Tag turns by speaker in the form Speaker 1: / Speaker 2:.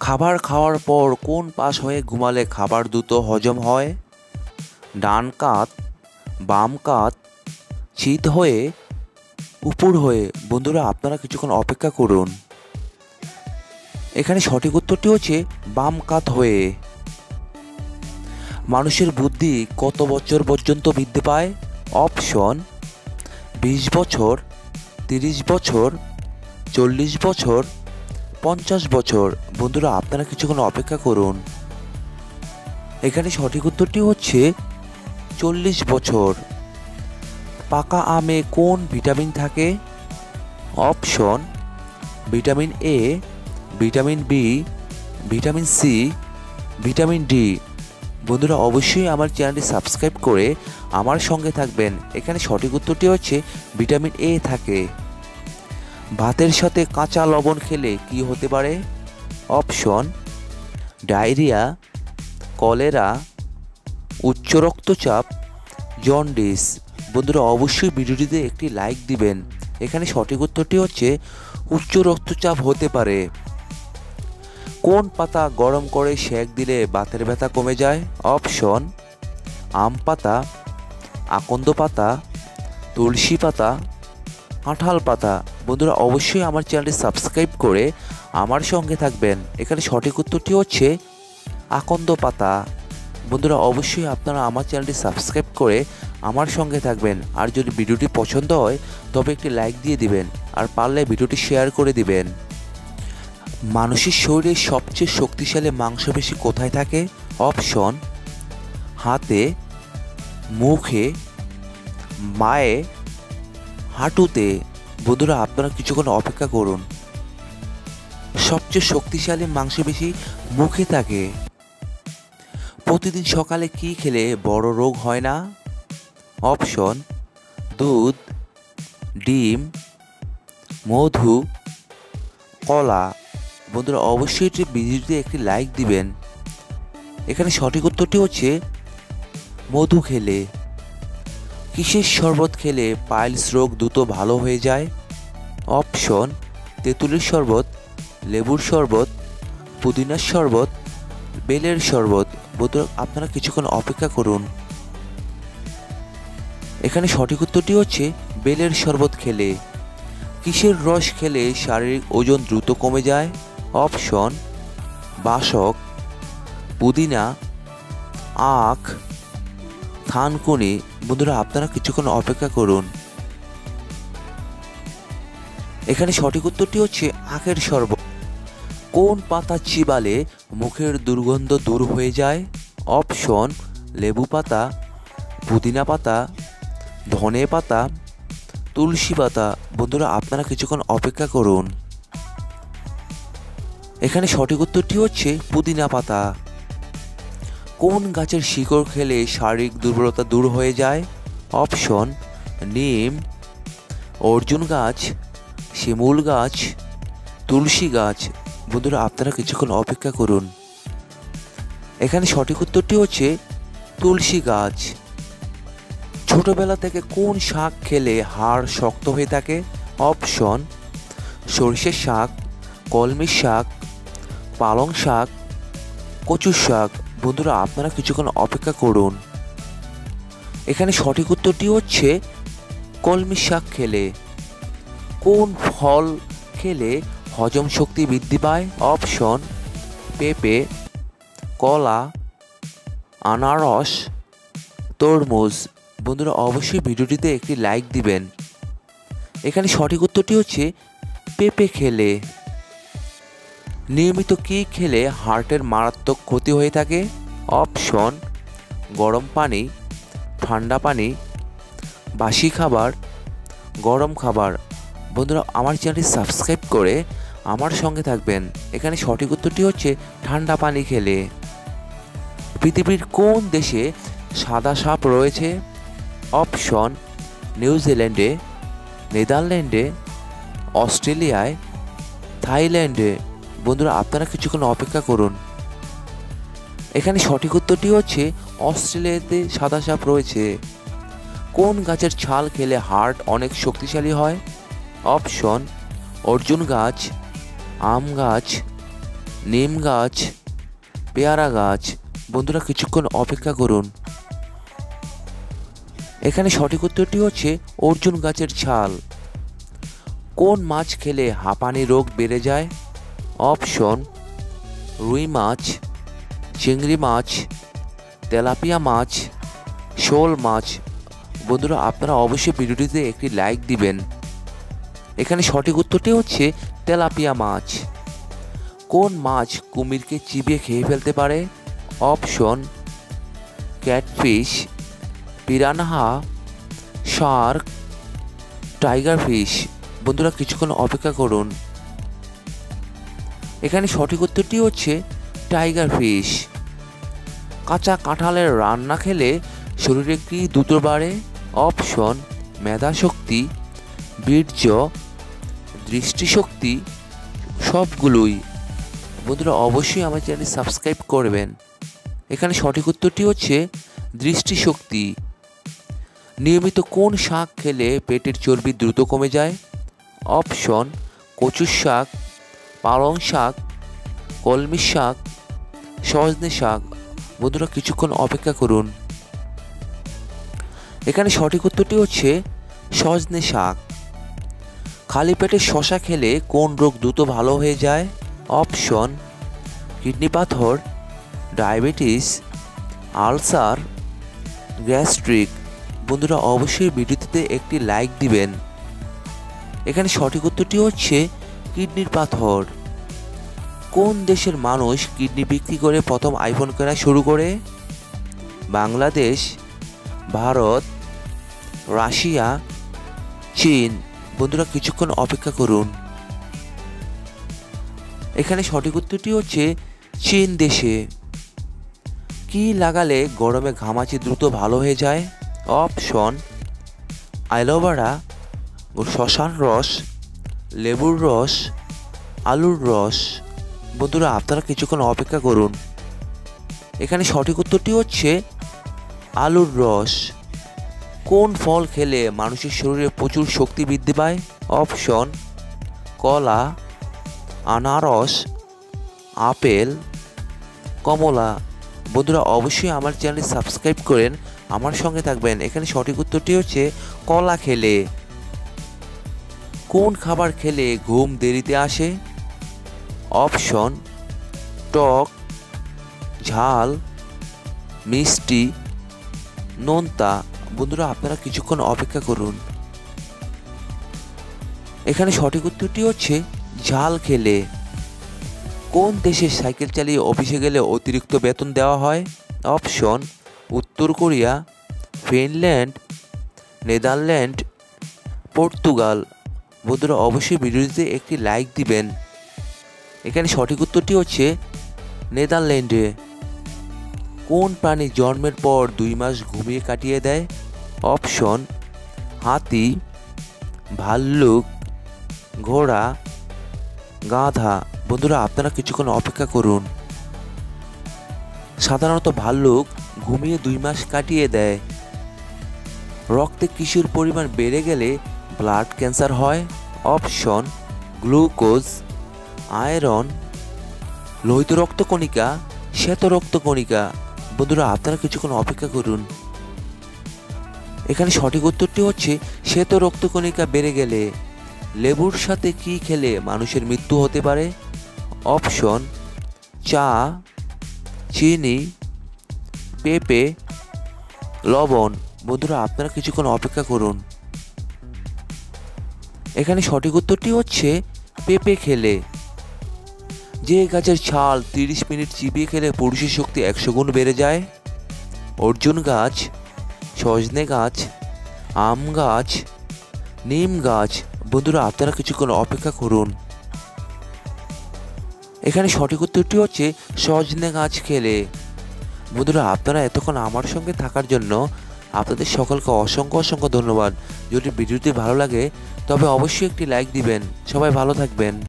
Speaker 1: খাবার খাওয়ার পর কোন পাশ হয়ে ঘুমালে খাবার দ্রুত হজম হয়? ডান কাত, বাম কাত, চিত হয়ে, উপর হয়ে? বন্ধুরা আপনারা কিছুক্ষণ অপেক্ষা করুন। এখানে সঠিক উত্তরটি হচ্ছে বাম কাত হয়ে। মানুষের বুদ্ধি কত বছর পর্যন্ত বৃদ্ধি পায়? অপশন 20 বছর, 30 বছর, 40 বছর, 50 বছর। বন্ধুরা আপনারা কিছুক্ষণ অপেক্ষা করুন। এখানে সঠিক উত্তরটি হচ্ছে 40 বছর। পাকা আমে কোন ভিটামিন থাকে? Option vitamin A, vitamin B, vitamin C, vitamin D. বন্ধুরা অবশ্যই আমার চ্যানেলটি সাবস্ক্রাইব করে আমার সঙ্গে থাকবেন। এখানে সঠিক উত্তরটি হচ্ছে ভিটামিন এ থাকে। ভাতের সাথে কাঁচা লবণ খেলে কি হতে পারে? অপশন ডায়রিয়া, কলেরা, উচ্চ রক্তচাপ, জন্ডিস। বন্ধুরা অবশ্যই ভিডিওটিতে একটি লাইক দিবেন। এখানে সঠিক উত্তরটি হচ্ছে উচ্চ রক্তচাপ হতে পারে। কোন পাতা গরম করে সেঁক দিলে বাতের ব্যথা কমে যায়? অপশন আম পাতা, আকন্দ পাতা, তুলসী পাতা, কাঁঠাল পাতা। বন্ধুরা অবশ্যই আমার চ্যানেলটি সাবস্ক্রাইব করে আমার সঙ্গে থাকবেন। এখানে সঠিক উত্তরটি হচ্ছে আকন্দ পাতা। বন্ধুরা অবশ্যই আপনারা আমার চ্যানেলটি সাবস্ক্রাইব করে আমার সঙ্গে থাকবেন। আর যদি ভিডিওটি পছন্দ হয় তবে একটি লাইক দিয়ে দিবেন, আর পারলে ভিডিওটি শেয়ার করে দিবেন। মানুষের শরীরে সবচেয়ে শক্তিশালী মাংসপেশি কোথায় থাকে? অপশন হাতে, মুখে, মায়ে, হাঁটুতে। বন্ধুরা আপনারা কিছুক্ষণ অপেক্ষা করুন। সবচেয়ে শক্তিশালী মাংসপেশি মুখে থাকে। প্রতিদিন সকালে কি খেলে বড় রোগ হয় না? অপশন দুধ, ডিম, মধু, কলা। বন্ধুরা অবশ্যই ভিডিওতে একটি লাইক দিবেন। এখানে সঠিক উত্তরটি হচ্ছে মধু খেলে। কিসের শরবত খেলে পাইলস রোগ দ্রুত ভালো হয়ে যায়? অপশন তেঁতুলের শরবত, লেবুর শরবত, পুদিনার শরবত, বেলের শরবত। বন্ধুরা আপনারা কিছুক্ষণ অপেক্ষা করুন। এখানে সঠিক উত্তরটি হচ্ছে বেলের শরবত খেলে। কিসের রস খেলে শারীরিক ওজন দ্রুত কমে যায়? অপশন বাসক, পুদিনা, আখ, থানকুনি। বন্ধুরা আপনারা কিছুক্ষণ অপেক্ষা করুন। এখানে সঠিক উত্তরটি হচ্ছে আখের শরবত। কোন পাতা চিবালে মুখের দুর্গন্ধ দূর হয়ে যায়? অপশন লেবু পাতা, পুদিনা পাতা, ধনে পাতা, তুলসী পাতা। বন্ধুরা আপনারা কিছুক্ষণ অপেক্ষা করুন। এখানে সঠিক উত্তরটি হচ্ছে পুদিনা পাতা। কোন গাছের শিকড় খেলে শারীরিক দুর্বলতা দূর হয়ে যায়? অপশন নিম, অর্জুন গাছ, শিমুল গাছ, তুলসী গাছ। বন্ধুরা আপনারা কিছুক্ষণ অপেক্ষা করুন। এখানে সঠিক উত্তরটি হচ্ছে তুলসী গাছ। ছোটবেলা থেকে কোন শাক খেলে হাড় শক্ত হয়ে থাকে? অপশন সরিষার শাক, কলমির শাক, পালং শাক, কচুর শাক। বন্ধুরা আপনারা কিছুক্ষণ অপেক্ষা করুন। এখানে সঠিক উত্তরটি হচ্ছে কলমির শাক খেলে। কোন ফল খেলে হজম শক্তি বৃদ্ধি পায়? অপশন পেঁপে, কলা, আনারস, তরমুজ। বন্ধুরা অবশ্যই ভিডিওটিতে একটি লাইক দিবেন। এখানে সঠিক উত্তরটি হচ্ছে পেঁপে খেলে। নিয়মিত কি খেলে হার্টের মারাত্মক ক্ষতি হয়ে থাকে? অপশন গরম পানি, ঠান্ডা পানি, বাসি খাবার, গরম খাবার। বন্ধুরা আমার চ্যানেলটি সাবস্ক্রাইব করে আমার সঙ্গে থাকবেন। এখানে সঠিক উত্তরটি হচ্ছে ঠান্ডা পানি খেলে। পৃথিবীর কোন দেশে সাদা সাপ রয়েছে? অপশন নিউজিল্যান্ডে, নেদারল্যান্ডে, অস্ট্রেলিয়ায়, থাইল্যান্ডে। বন্ধুরা আপনারা কিছুক্ষণ অপেক্ষা করুন। এখানে সঠিক উত্তরটি হচ্ছে অস্ট্রেলিয়াতে সাদা সাপ রয়েছে। কোন গাছের ছাল খেলে হার্ট অনেক শক্তিশালী হয়? অপশন অর্জুন গাছ, আম গাছ, নিম গাছ, পেয়ারা গাছ। বন্ধুরা কিছুক্ষণ অপেক্ষা করুন। এখানে সঠিক উত্তরটি হচ্ছে অর্জুন গাছের ছাল। কোন মাছ খেলে হাঁপানি রোগ বেড়ে যায়? অপশন রুই মাছ, চিংড়ি মাছ, তেলাপিয়া মাছ, শোল মাছ। বন্ধুরা আপনারা অবশ্যই ভিডিওটিতে একটি লাইক দিবেন। এখানে সঠিক উত্তরটি হচ্ছে তেলাপিয়া মাছ। কোন মাছ কুমিরকে চিবিয়ে খেয়ে ফেলতে পারে? Option catfish, piranha, Shark, tiger fish. বন্ধুরা কিছুক্ষণ অপেক্ষা করুন। এখানে সঠিক উত্তরটি হচ্ছে টাইগার ফিশ। কাঁচা কাঁঠালের রান্না খেলে শরীরে কি দ্রুত বাড়ে? অপশন মেধাশক্তি, বীর্য, দৃষ্টিশক্তি, সবগুলোই। বন্ধুরা অবশ্যই আমার চ্যানেল সাবস্ক্রাইব করবেন। এখানে সঠিক উত্তরটি হচ্ছে দৃষ্টিশক্তি। নিয়মিত কোন শাক খেলে পেটের চর্বি দ্রুত কমে যায়? অপশন কচুর শাক, পালং শাক, কলমি শাক, সজনে শাক। বন্ধুরা কিছুক্ষণ অপেক্ষা করুন। এখানে সঠিক উত্তরটি হচ্ছে সজনে শাক। খালি পেটে শশা খেলে কোন রোগ দ্রুত ভালো হয়ে যায়? অপশন কিডনি পাথর, ডায়াবেটিস, আলসার, গ্যাস্ট্রিক। বন্ধুরা অবশ্যই ভিডিওটিতে একটি লাইক দিবেন। এখানে সঠিক উত্তরটি হচ্ছে কিডনির পাথর। কোন দেশের মানুষ কিডনি বিক্রি করে প্রথম আইফোন কেনা শুরু করে? বাংলাদেশ, ভারত, রাশিয়া, চীন। বন্ধুরা কিছুক্ষণ অপেক্ষা করুন। এখানে সঠিক উত্তরটি হচ্ছে চীন দেশে। কি লাগালে গরমে ঘামাচি দ্রুত ভালো হয়ে যায়? অপশন অ্যালোভেরা, শশার রস, লেবুর রস, আলুর রস। বন্ধুরা আপনারা কিছুক্ষণ অপেক্ষা করুন। এখানে সঠিক উত্তরটি হচ্ছে আলুর রস। কোন ফল খেলে মানুষের শরীরে প্রচুর শক্তি বৃদ্ধি পায়? অপশন কলা, আনারস, আপেল, কমলা। বন্ধুরা অবশ্যই আমার চ্যানেল সাবস্ক্রাইব করেন, আমার সঙ্গে থাকবেন। এখানে সঠিক উত্তরটি হচ্ছে কলা খেলে। কোন খাবার খেলে ঘুম দেরিতে আসে? অপশন টক, ঝাল, মিষ্টি, নোনতা। বন্ধুরা আপনারা কিছুক্ষণ অপেক্ষা করুন। এখানে সঠিক উত্তরটি হচ্ছে ঝাল খেলে। কোন দেশে সাইকেল চালিয়ে অফিসে গেলে অতিরিক্ত বেতন দেওয়া হয়? অপশন উত্তর কোরিয়া, ফিনল্যান্ড, নেদারল্যান্ড, পর্তুগাল। বন্ধুরা অবশ্যই ভিডিওটিতে একটি লাইক দিবেন। এখানে সঠিক উত্তরটি হচ্ছে নেদারল্যান্ডে। কোন প্রাণী জন্মের পর 2 মাস ঘুমিয়ে কাটিয়ে দেয়? অপশন হাতি, ভাল্লুক, ঘোড়া, গাধা। বন্ধুরা আপনারা কিছুক্ষণ অপেক্ষা করুন। সাধারণত ভাল্লুক ঘুমিয়ে 2 মাস কাটিয়ে দেয়। রক্তে কিসের পরিমাণ বেড়ে গেলে ব্লাড ক্যান্সার হয়? অপশন গ্লুকোজ, আয়রন, লোহিত রক্তকণিকা, শ্বেত রক্তকণিকা। বন্ধুরা আপনারা কিছুক্ষণ অপেক্ষা করুন। এখানে সঠিক উত্তরটি হচ্ছে শ্বেত রক্তকণিকা বেড়ে গেলে। লেবুর সাথে কি খেলে মানুষের মৃত্যু হতে পারে? অপশন চা, চিনি, পেঁপে, লবণ। বন্ধুরা আপনারা কিছুক্ষণ অপেক্ষা করুন। এখানে সঠিক উত্তরটি হচ্ছে পেঁপে খেলে। যে গাছের ছাল 30 মিনিট চিবিয়ে খেলে পুরুষের শক্তি 100 গুণ বেড়ে যায়? অর্জুন গাছ, সজনে গাছ, আম গাছ, নিম গাছ। বন্ধুরা আপনারা কিছুক্ষণ অপেক্ষা করুন। এখানে সঠিক উত্তরটি হচ্ছে সজনে গাছ খেলে। বন্ধুরা আপনারা এতক্ষণ আমার সঙ্গে থাকার জন্য আপনাদের সকলকে অসংখ্য অসংখ্য ধন্যবাদ। যদি ভিডিওটি ভালো লাগে তবে অবশ্যই একটি লাইক দিবেন। সবাই ভালো থাকবেন।